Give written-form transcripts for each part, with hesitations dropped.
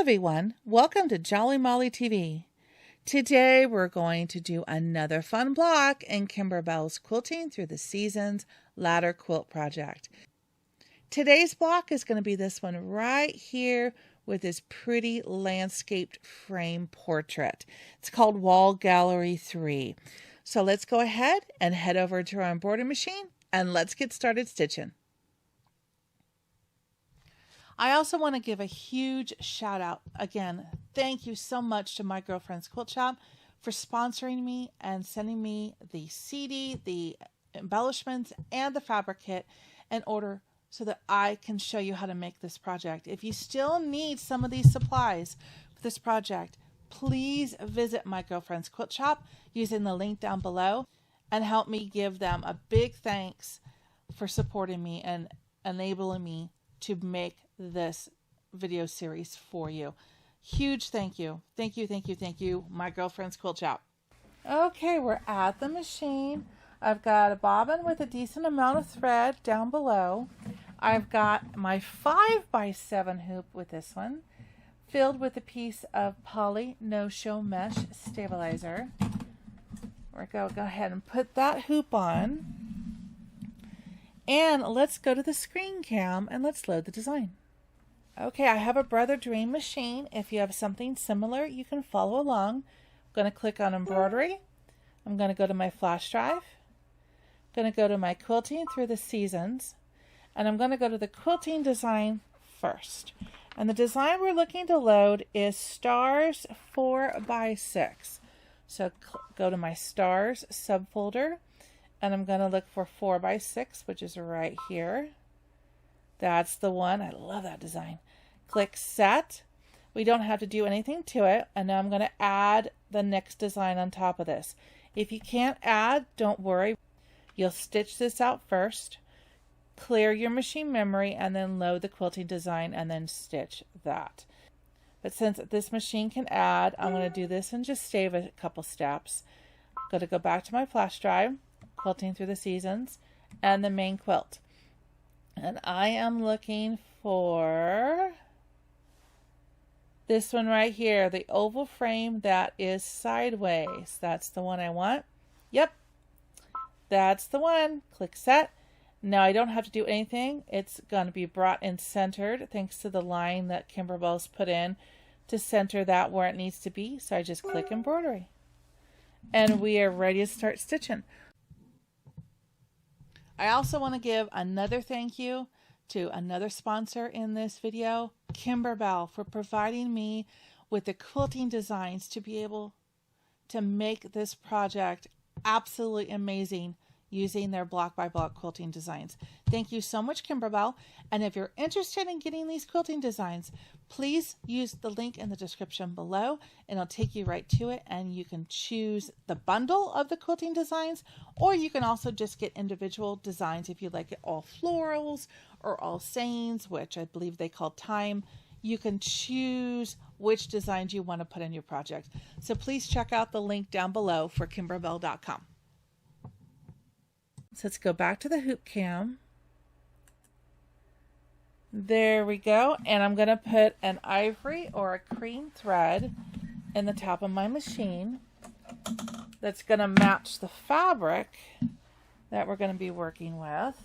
everyone, welcome to Jolly Molly TV. Today we're going to do another fun block in Kimberbell's Quilting Through the Seasons ladder quilt project. Today's block is going to be this one right here with this pretty landscaped frame portrait. It's called Wall Gallery 3. So let's go ahead and head over to our embroidery machine and let's get started stitching. I also want to give a huge shout out. Again, thank you so much to My Girlfriend's Quilt Shop for sponsoring me and sending me the CD, the embellishments, and the fabric kit in order so that I can show you how to make this project. If you still need some of these supplies for this project, please visit My Girlfriend's Quilt Shop using the link down below and help me give them a big thanks for supporting me and enabling me to make this video series for you. Huge thank you. Thank you, thank you, thank you, My Girlfriend's Quilt Shop. Okay, we're at the machine. I've got a bobbin with a decent amount of thread down below. I've got my 5x7 hoop with this one, filled with a piece of poly no-show mesh stabilizer. We're going to go ahead and put that hoop on. And let's go to the screen cam and let's load the design. Okay, I have a Brother Dream machine. If you have something similar, you can follow along. I'm going to click on embroidery. I'm going to go to my flash drive. I'm going to go to my Quilting Through the Seasons. And I'm going to go to the quilting design first. And the design we're looking to load is Stars 4x6. So go to my Stars subfolder. And I'm going to look for 4x6, which is right here. That's the one. I love that design. Click Set. We don't have to do anything to it. And now I'm going to add the next design on top of this. If you can't add, don't worry. You'll stitch this out first, clear your machine memory, and then load the quilting design and then stitch that. But since this machine can add, I'm going to do this and just save a couple steps. I'm going to go back to my flash drive, Quilting Through the Seasons, and the main quilt. And I am looking for this one right here, the oval frame that is sideways. That's the one I want. Yep, that's the one. Click Set. Now I don't have to do anything. It's going to be brought in centered thanks to the line that Kimberbell's put in to center that where it needs to be. So I just click Embroidery. And we are ready to start stitching. I also want to give another thank you to another sponsor in this video, Kimberbell, for providing me with the quilting designs to be able to make this project absolutely amazing using their block by block quilting designs. Thank you so much, Kimberbell. And if you're interested in getting these quilting designs, please use the link in the description below and it'll take you right to it, and you can choose the bundle of the quilting designs, or you can also just get individual designs if you like it all florals or all sayings, which I believe they call time. You can choose which designs you want to put in your project. So please check out the link down below for kimberbell.com. So let's go back to the hoop cam. There we go. And I'm going to put an ivory or a cream thread in the top of my machine that's going to match the fabric that we're going to be working with,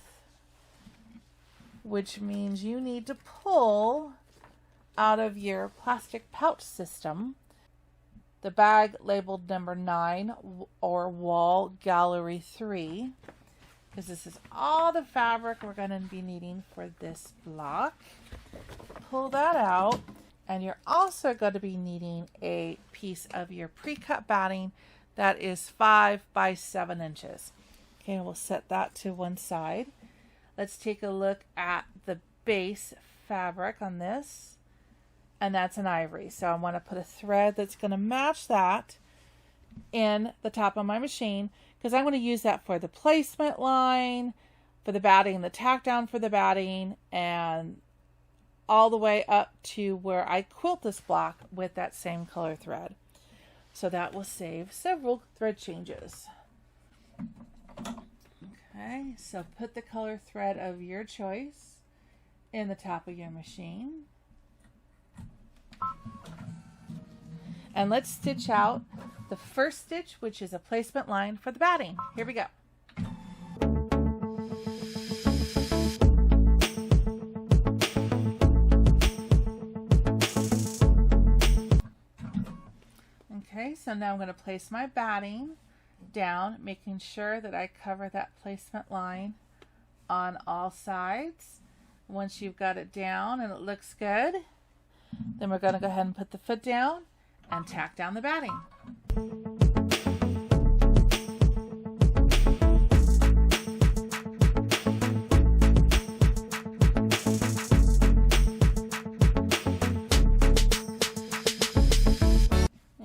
which means you need to pull out of your plastic pouch system the bag labeled number 9 or Wall Gallery 3. Because this is all the fabric we're going to be needing for this block. Pull that out, and you're also going to be needing a piece of your pre-cut batting that is 5x7 inches. Okay, we'll set that to one side. Let's take a look at the base fabric on this, and that's an ivory. So I want to put a thread that's going to match that in the top of my machine, because I'm going to use that for the placement line, for the batting, the tack down for the batting, and all the way up to where I quilt this block with that same color thread. So that will save several thread changes. Okay, so put the color thread of your choice in the top of your machine. And let's stitch out the first stitch, which is a placement line for the batting. Here we go. Okay, so now I'm going to place my batting down, making sure that I cover that placement line on all sides. Once you've got it down and it looks good, then we're going to go ahead and put the foot down and tack down the batting.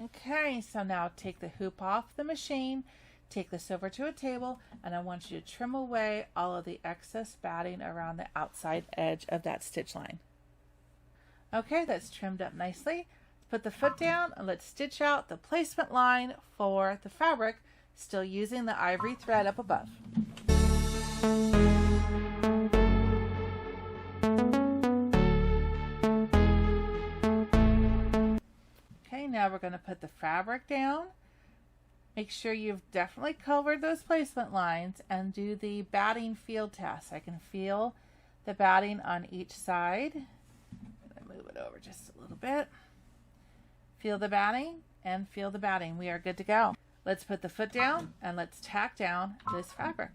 Okay, so now take the hoop off the machine, take this over to a table, and I want you to trim away all of the excess batting around the outside edge of that stitch line. Okay, that's trimmed up nicely. Put the foot down and let's stitch out the placement line for the fabric, still using the ivory thread up above. Okay, now we're going to put the fabric down. Make sure you've definitely covered those placement lines and do the batting feel test. I can feel the batting on each side. I'm going to move it over just a little bit. Feel the batting and feel the batting. We are good to go. Let's put the foot down and let's tack down this fabric.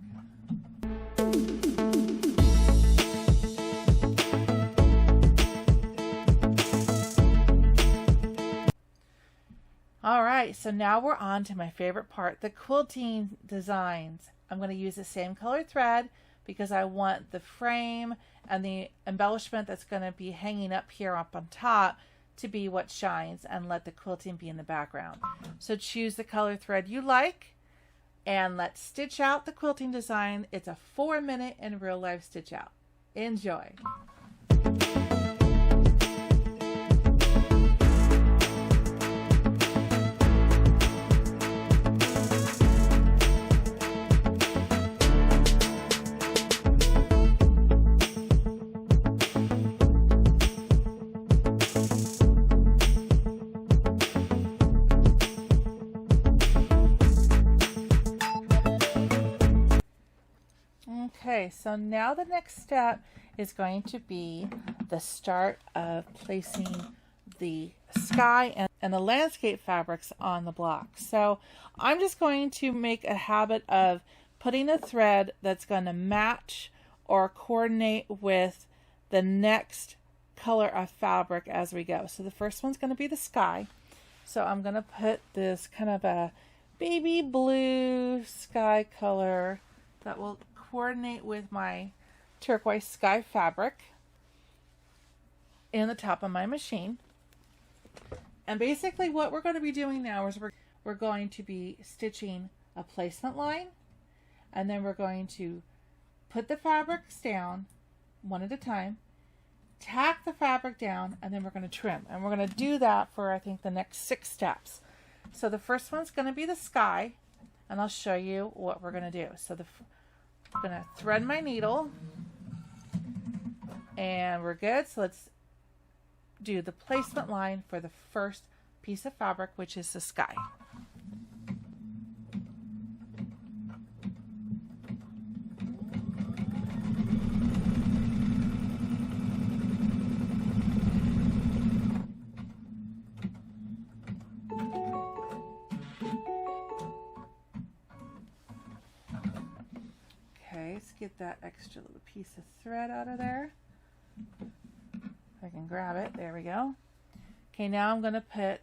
All right, so now we're on to my favorite part, the quilting designs. I'm going to use the same color thread because I want the frame and the embellishment that's going to be hanging up here up on top to be what shines, and let the quilting be in the background. So choose the color thread you like and let's stitch out the quilting design. It's a 4-minute in real life stitch out. Enjoy. Okay, so now the next step is going to be the start of placing the sky and the landscape fabrics on the block. So I'm just going to make a habit of putting a thread that's going to match or coordinate with the next color of fabric as we go. So the first one's going to be the sky. So I'm going to put this kind of a baby blue sky color that will coordinate with my turquoise sky fabric in the top of my machine. And basically what we're going to be doing now is we're going to be stitching a placement line, and then we're going to put the fabrics down one at a time, tack the fabric down, and then we're going to trim. And we're going to do that for, I think, the next 6 steps. So the first one's going to be the sky, and I'll show you what we're going to do. So I'm going to thread my needle, and we're good. So let's do the placement line for the first piece of fabric, which is the sky. Let's get that extra little piece of thread out of there. If I can grab it, there we go. Okay, now I'm going to put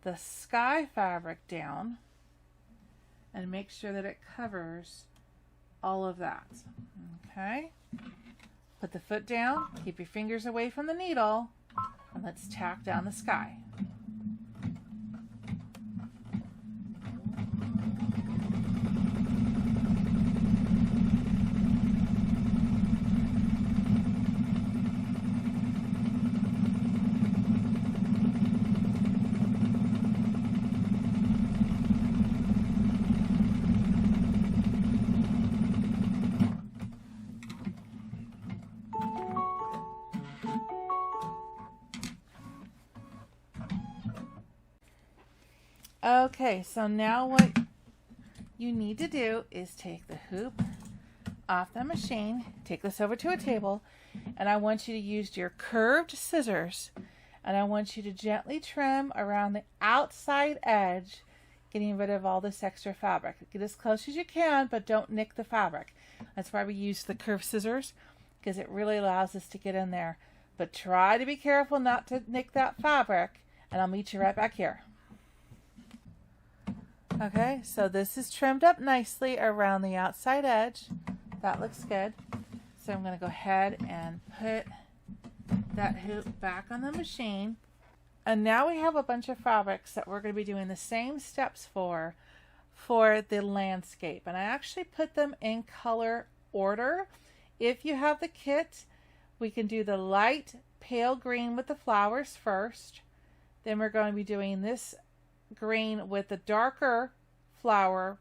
the sky fabric down and make sure that it covers all of that. Okay, put the foot down, keep your fingers away from the needle, and let's tack down the sky. Okay, so now what you need to do is take the hoop off the machine, take this over to a table, and I want you to use your curved scissors, and I want you to gently trim around the outside edge, getting rid of all this extra fabric. Get as close as you can, but don't nick the fabric. That's why we use the curved scissors, because it really allows us to get in there. But try to be careful not to nick that fabric, and I'll meet you right back here. Okay, so this is trimmed up nicely around the outside edge. That looks good. So I'm going to go ahead and put that hoop back on the machine. And now we have a bunch of fabrics that we're going to be doing the same steps for the landscape. And I actually put them in color order. If you have the kit, we can do the light pale green with the flowers first. Then we're going to be doing this green with the darker flower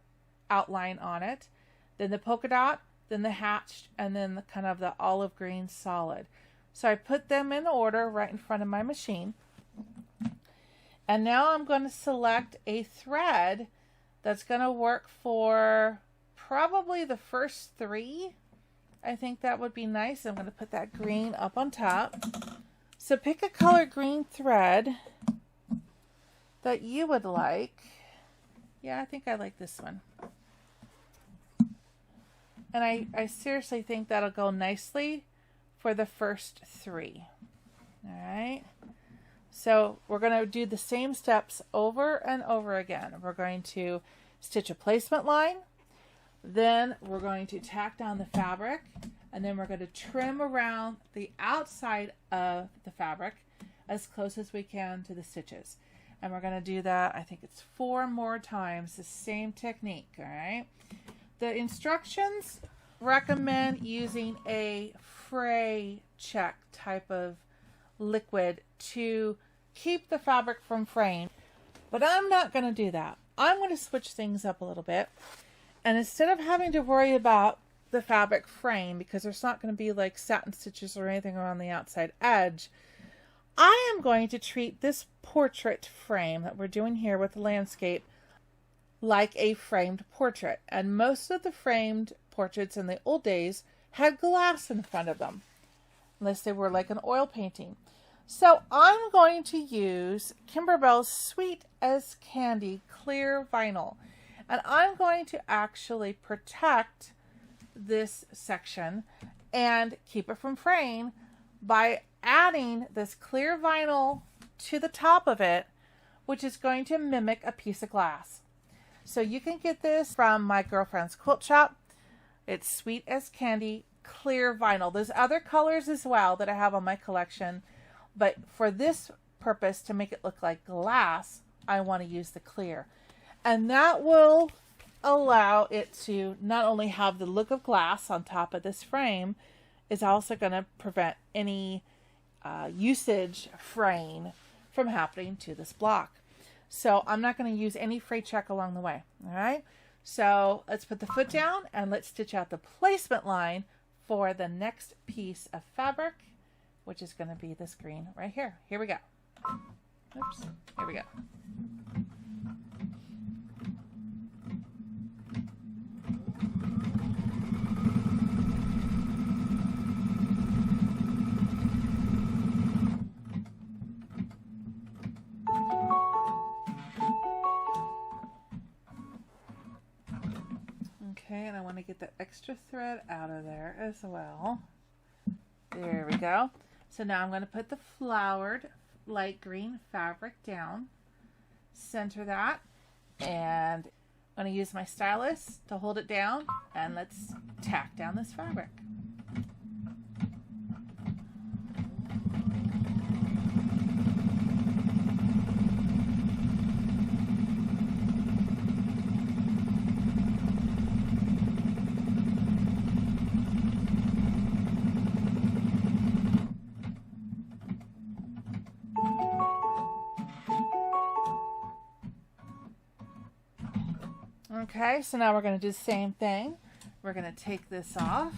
outline on it. Then the polka dot, then the hatched, and then the kind of the olive green solid. So I put them in order right in front of my machine. And now I'm going to select a thread that's going to work for probably the first 3. I think that would be nice. I'm going to put that green up on top. So pick a color green thread that you would like. Yeah, I think I like this one. And I seriously think that'll go nicely for the first 3. All right. So we're going to do the same steps over and over again. We're going to stitch a placement line. Then we're going to tack down the fabric. And then we're going to trim around the outside of the fabric as close as we can to the stitches. And we're going to do that, I think it's 4 more times, the same technique, all right? The instructions recommend using a fray check type of liquid to keep the fabric from fraying, but I'm not going to do that. I'm going to switch things up a little bit, and instead of having to worry about the fabric fraying, because there's not going to be like satin stitches or anything around the outside edge, I am going to treat this portrait frame that we're doing here with the landscape like a framed portrait. And most of the framed portraits in the old days had glass in front of them, unless they were like an oil painting. So I'm going to use Kimberbell's Sweet as Candy clear vinyl. And I'm going to actually protect this section and keep it from fraying by adding this clear vinyl to the top of it, which is going to mimic a piece of glass. So you can get this from My Girlfriend's Quilt Shop. It's Sweet as Candy clear vinyl. There's other colors as well that I have on my collection, but for this purpose, to make it look like glass, I want to use the clear. And that will allow it to not only have the look of glass on top of this frame, it's also going to prevent any usage fraying from happening to this block. So I'm not going to use any fray check along the way. All right. So let's put the foot down and let's stitch out the placement line for the next piece of fabric, which is going to be this green right here. Here we go. Oops. Here we go. Okay, and I want to get the extra thread out of there as well. There we go. So now I'm going to put the flowered light green fabric down, center that, and I'm going to use my stylus to hold it down, and let's tack down this fabric. Okay, so now we're going to do the same thing. We're going to take this off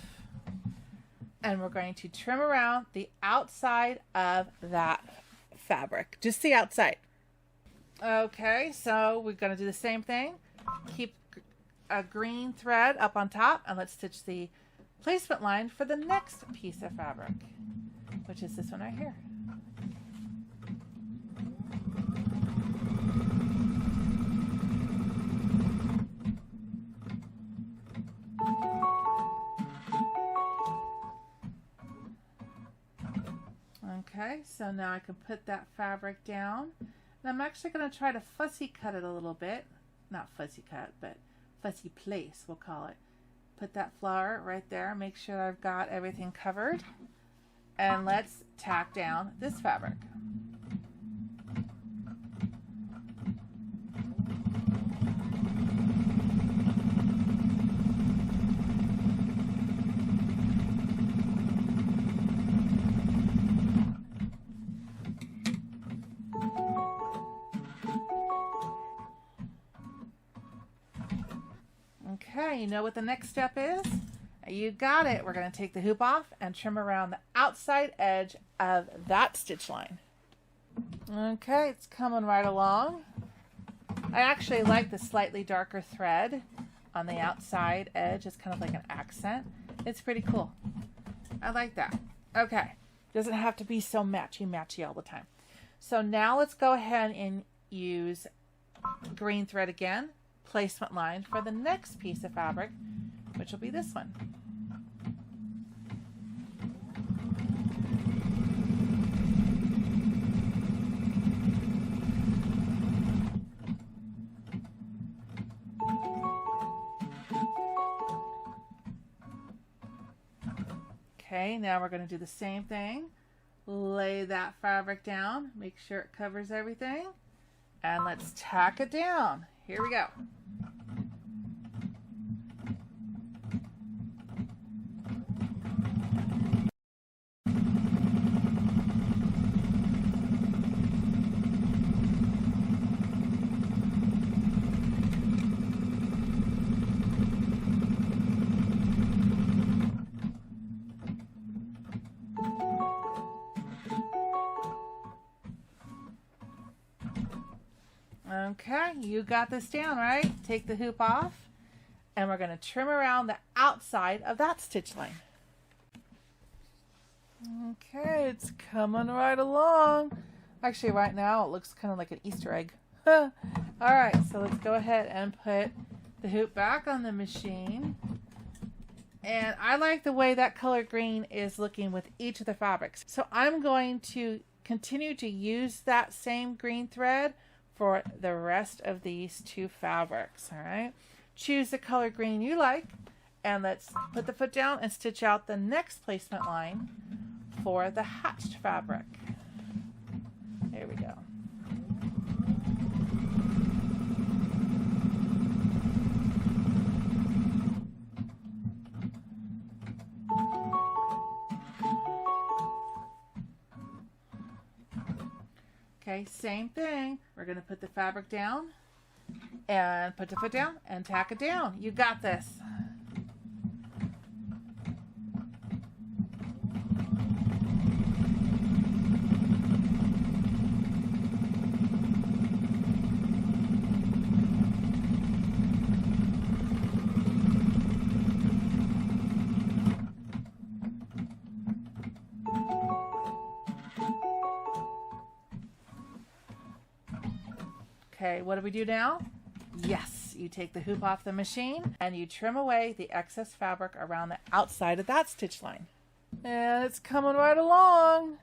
and we're going to trim around the outside of that fabric, just the outside. Okay, so we're going to do the same thing. Keep a green thread up on top, and let's stitch the placement line for the next piece of fabric, which is this one right here. Okay, so now I can put that fabric down, and I'm actually going to try to fussy cut it a little bit. Not fussy cut, but fussy place, we'll call it. Put that flower right there, make sure I've got everything covered, and let's tack down this fabric. Okay, you know what the next step is? You got it. We're going to take the hoop off and trim around the outside edge of that stitch line. Okay, it's coming right along. I actually like the slightly darker thread on the outside edge. It's kind of like an accent. It's pretty cool. I like that. Okay, doesn't have to be so matchy-matchy all the time. So now let's go ahead and use green thread again. Placement line for the next piece of fabric, which will be this one. Okay, now we're going to do the same thing. Lay that fabric down, make sure it covers everything, and let's tack it down. Here we go. Okay, you got this down, right? Take the hoop off, and we're going to trim around the outside of that stitch line. Okay, it's coming right along. Actually, right now it looks kind of like an Easter egg. All right, so let's go ahead and put the hoop back on the machine. And I like the way that color green is looking with each of the fabrics. So I'm going to continue to use that same green thread for the rest of these two fabrics. All right, choose the color green you like, and let's put the foot down and stitch out the next placement line for the hatched fabric. There we go. Okay, same thing. We're going to put the fabric down and put the foot down and tack it down. You got this. Okay, what do we do now? Yes, you take the hoop off the machine and you trim away the excess fabric around the outside of that stitch line. And it's coming right along.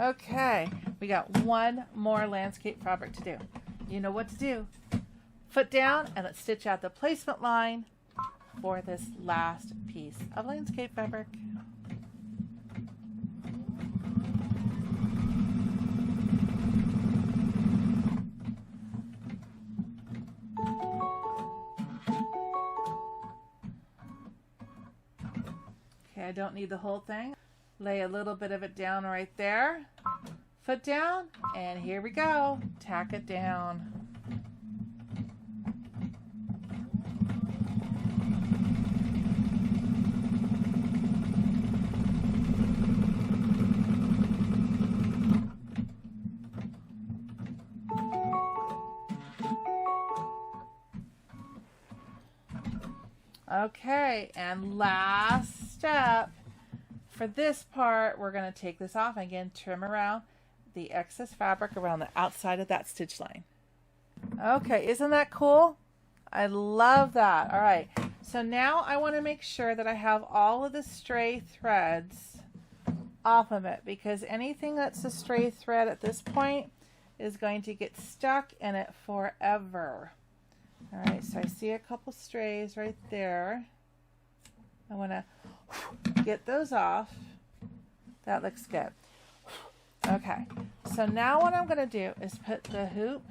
Okay, we got one more landscape fabric to do. You know what to do. Foot down and let's stitch out the placement line for this last piece of landscape fabric. I don't need the whole thing. Lay a little bit of it down right there. Foot down, and here we go. Tack it down. Okay, and last step for this part, we're going to take this off and again trim around the excess fabric around the outside of that stitch line. Okay, isn't that cool? I love that. All right, so now I want to make sure that I have all of the stray threads off of it, because anything that's a stray thread at this point is going to get stuck in it forever. All right, so I see a couple strays right there. I want to get those off. That looks good. Okay, so now what I'm going to do is put the hoop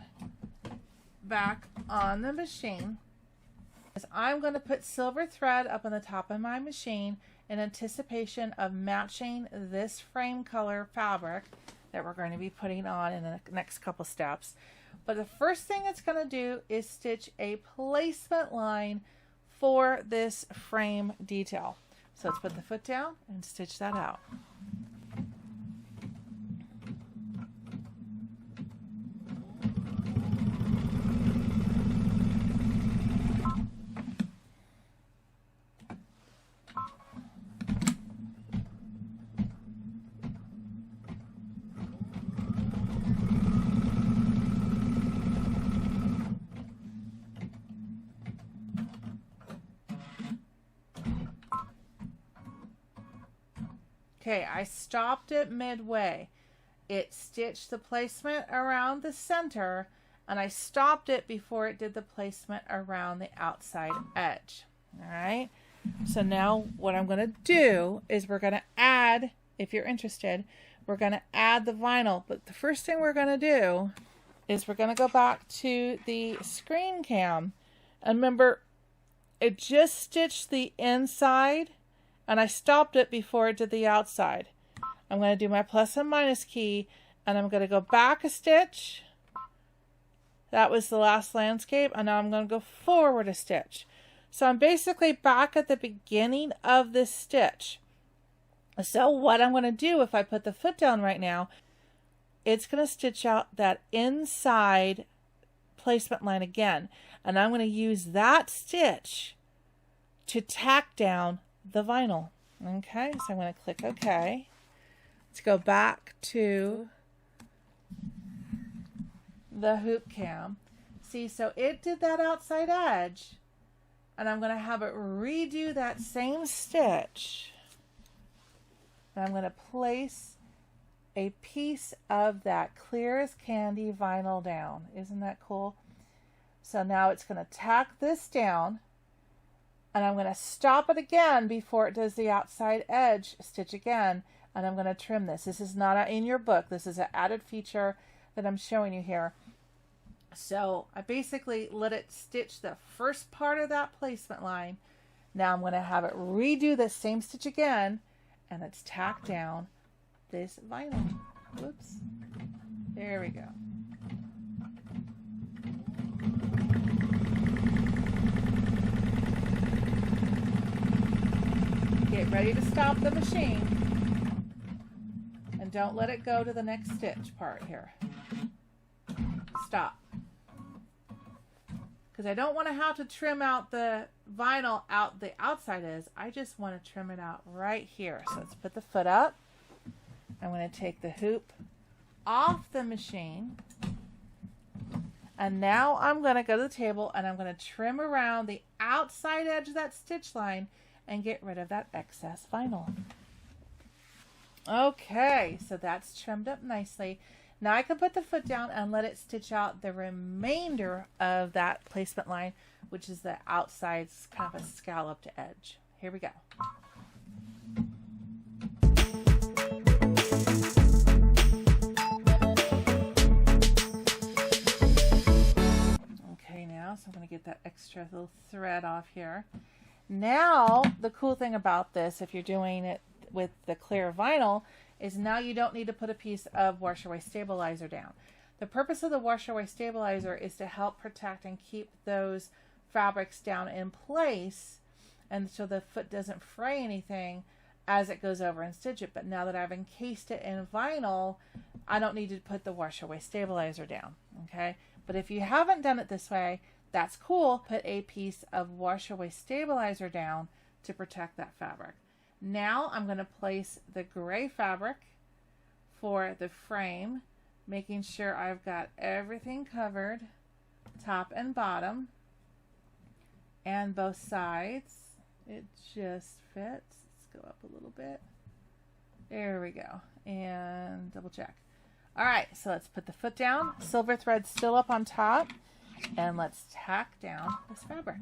back on the machine. I'm going to put silver thread up on the top of my machine in anticipation of matching this frame color fabric that we're going to be putting on in the next couple steps. But the first thing it's going to do is stitch a placement line for this frame detail. So let's put the foot down and stitch that out. Okay, I stopped it midway. It stitched the placement around the center, and I stopped it before it did the placement around the outside edge. All right, so now what I'm going to do is we're going to add, if you're interested, we're going to add the vinyl. But the first thing we're going to do is we're going to go back to the screen cam. And remember, it just stitched the inside, and I stopped it before it did the outside. I'm going to do my plus and minus key, and I'm going to go back a stitch. That was the last landscape, and now I'm going to go forward a stitch. So I'm basically back at the beginning of this stitch. So what I'm going to do, if I put the foot down right now, it's going to stitch out that inside placement line again, and I'm going to use that stitch to tack down the vinyl. Okay, so I'm going to click OK. Let's go back to the hoop cam. See, so it did that outside edge, and I'm going to have it redo that same stitch. And I'm going to place a piece of that clear as candy vinyl down. Isn't that cool? So now it's going to tack this down, and I'm going to stop it again before it does the outside edge stitch again, and I'm going to trim this. This is not in your book. This is an added feature that I'm showing you here. So I basically let it stitch the first part of that placement line. Now I'm going to have it redo the same stitch again, and it's tacked down this vinyl. Whoops. There we go. Get ready to stop the machine, and don't let it go to the next stitch part here. Stop. Because I don't want to have to trim out the vinyl out the outside is. I just want to trim it out right here. So let's put the foot up. I'm going to take the hoop off the machine. And now I'm going to go to the table, and I'm going to trim around the outside edge of that stitch line and get rid of that excess vinyl. Okay, so that's trimmed up nicely. Now I can put the foot down and let it stitch out the remainder of that placement line, which is the outside kind of a scalloped edge. Here we go. Okay, now, so I'm going to get that extra little thread off here. Now, the cool thing about this, if you're doing it with the clear vinyl, is now you don't need to put a piece of wash-away stabilizer down. The purpose of the wash-away stabilizer is to help protect and keep those fabrics down in place, and so the foot doesn't fray anything as it goes over and stitch it. But now that I've encased it in vinyl, I don't need to put the wash-away stabilizer down. Okay, but if you haven't done it this way, That's cool. Put a piece of wash away stabilizer down to protect that fabric. Now I'm going to place the gray fabric for the frame, making sure I've got everything covered, top and bottom, and both sides. It just fits. Let's go up a little bit. There we go. And double check. All right, so let's put the foot down. Silver thread still up on top. And let's tack down this fabric.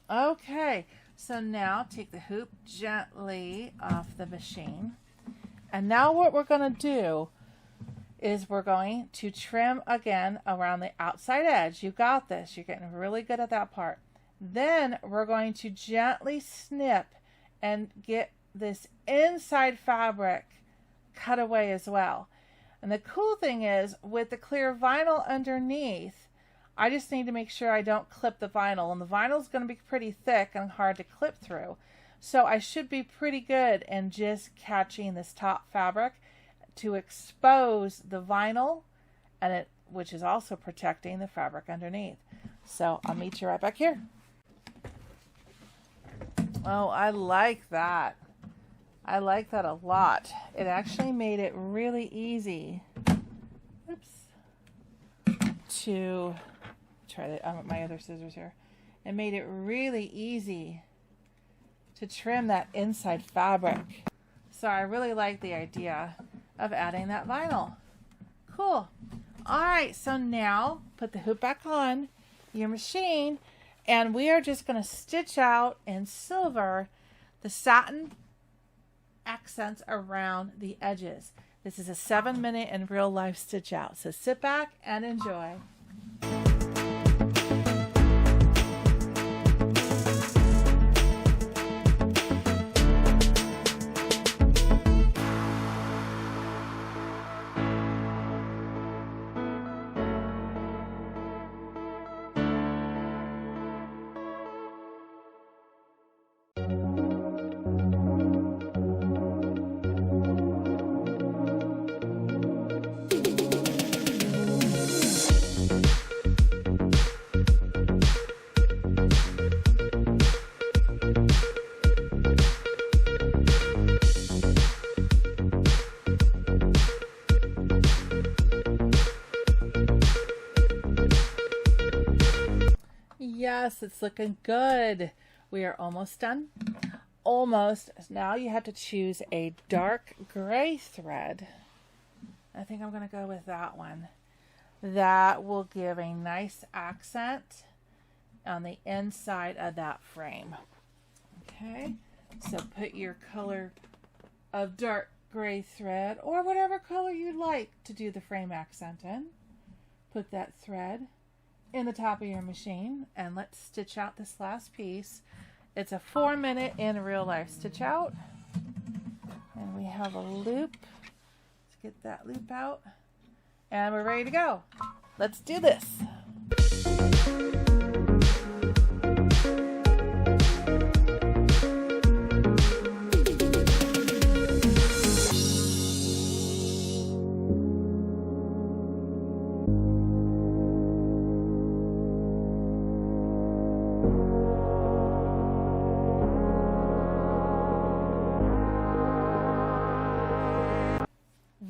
Okay, so now take the hoop gently off the machine. And now what we're going to do is we're going to trim again around the outside edge. You got this. You're getting really good at that part. Then we're going to gently snip and get this inside fabric cut away as well. And the cool thing is, with the clear vinyl underneath, I just need to make sure I don't clip the vinyl. And the vinyl is going to be pretty thick and hard to clip through. So I should be pretty good in just catching this top fabric to expose the vinyl, and which is also protecting the fabric underneath. So I'll meet you right back here. Oh, I like that. I like that a lot. It actually made it really easy. Oops. To try my other scissors here. It made it really easy to trim that inside fabric. So I really like the idea of adding that vinyl. Cool. All right, so now put the hoop back on your machine, and we are just going to stitch out in silver the satin accents around the edges. This is a 7-minute in real life stitch out. So sit back and enjoy. Yes, it's looking good. We are almost done. Almost. Now you have to choose a dark gray thread. I think I'm going to go with that one. That will give a nice accent on the inside of that frame. Okay, so put your color of dark gray thread, or whatever color you'd like to do the frame accent in. Put that thread in the top of your machine, and let's stitch out this last piece. It's a 4-minute in real life stitch out, and we have a loop. Let's get that loop out, and we're ready to go. Let's do this.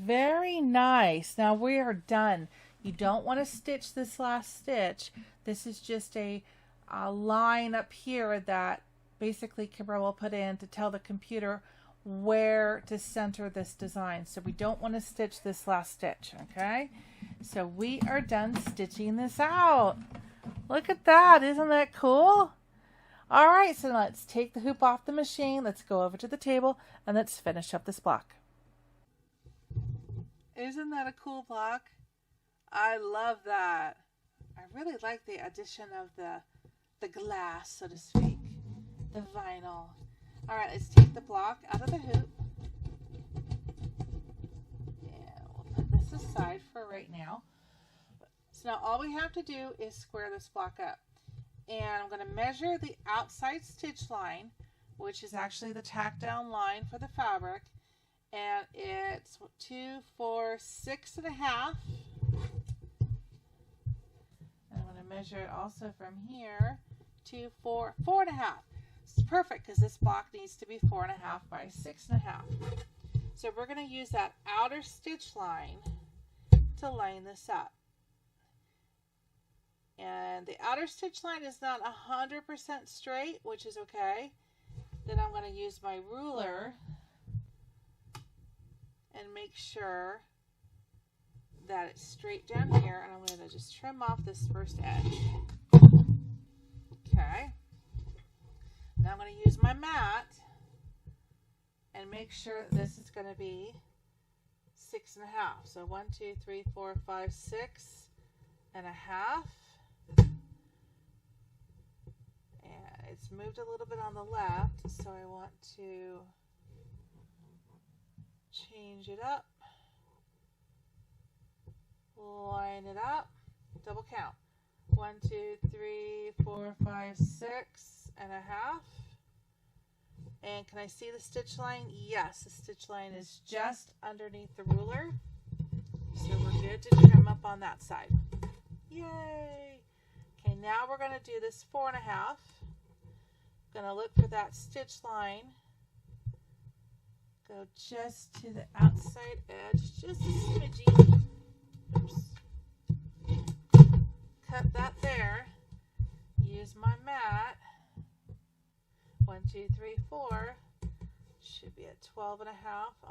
Very nice. Now we are done. You don't want to stitch this last stitch. This is just a line up here that basically Kimberbell will put in to tell the computer where to center this design. So we don't want to stitch this last stitch, okay? So we are done stitching this out. Look at that. Isn't that cool? All right, so let's take the hoop off the machine. Let's go over to the table and let's finish up this block. Isn't that a cool block? I love that. I really like the addition of the glass, so to speak, the vinyl. All right, let's take the block out of the hoop. Yeah, we'll put this aside for right now. So now all we have to do is square this block up. And I'm going to measure the outside stitch line, which is actually the tack down line for the fabric. And it's 2, 4, 6.5. And I'm going to measure it also from here, 2, 4, 4.5. It's perfect because this block needs to be 4.5 by 6.5. So we're going to use that outer stitch line to line this up. And the outer stitch line is not 100% straight, which is okay. Then I'm going to use my ruler and make sure that it's straight down here, and I'm going to just trim off this first edge. Okay. Now I'm going to use my mat and make sure that this is going to be 6.5. So 1, 2, 3, 4, 5, 6.5. And it's moved a little bit on the left, so I want to change it up, line it up, double count. 1, 2, 3, 4, 5, 6.5. And can I see the stitch line? Yes, the stitch line is just underneath the ruler. So we're good to trim up on that side. Yay! Okay, now we're going to do this 4.5. Going to look for that stitch line. Go just to the outside edge, just a smidgy. Oops. Cut that there. Use my mat. 1, 2, 3, 4. Should be at 12.5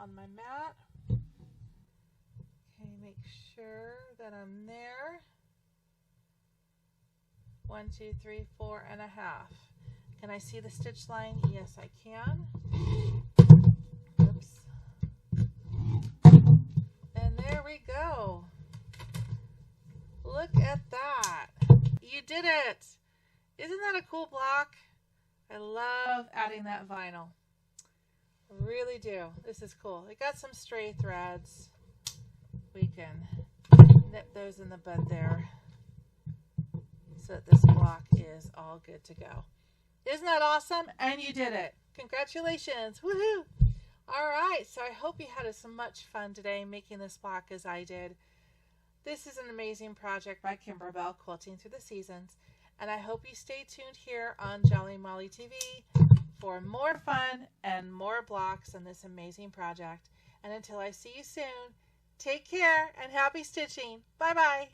on my mat. Okay, make sure that I'm there. 1, 2, 3, 4.5. Can I see the stitch line? Yes, I can. Oops. And there we go. Look at that. You did it. Isn't that a cool block? I love adding that vinyl. I really do. This is cool. It got some stray threads. We can nip those in the bud there so that this block is all good to go. Isn't that awesome? And you did it. Congratulations. Woohoo! All right, so I hope you had as much fun today making this block as I did. This is an amazing project by Kimberbell, Quilting Through the Seasons, and I hope you stay tuned here on Jolly Molly TV for more fun and more blocks on this amazing project. And until I see you soon, take care and happy stitching. Bye-bye.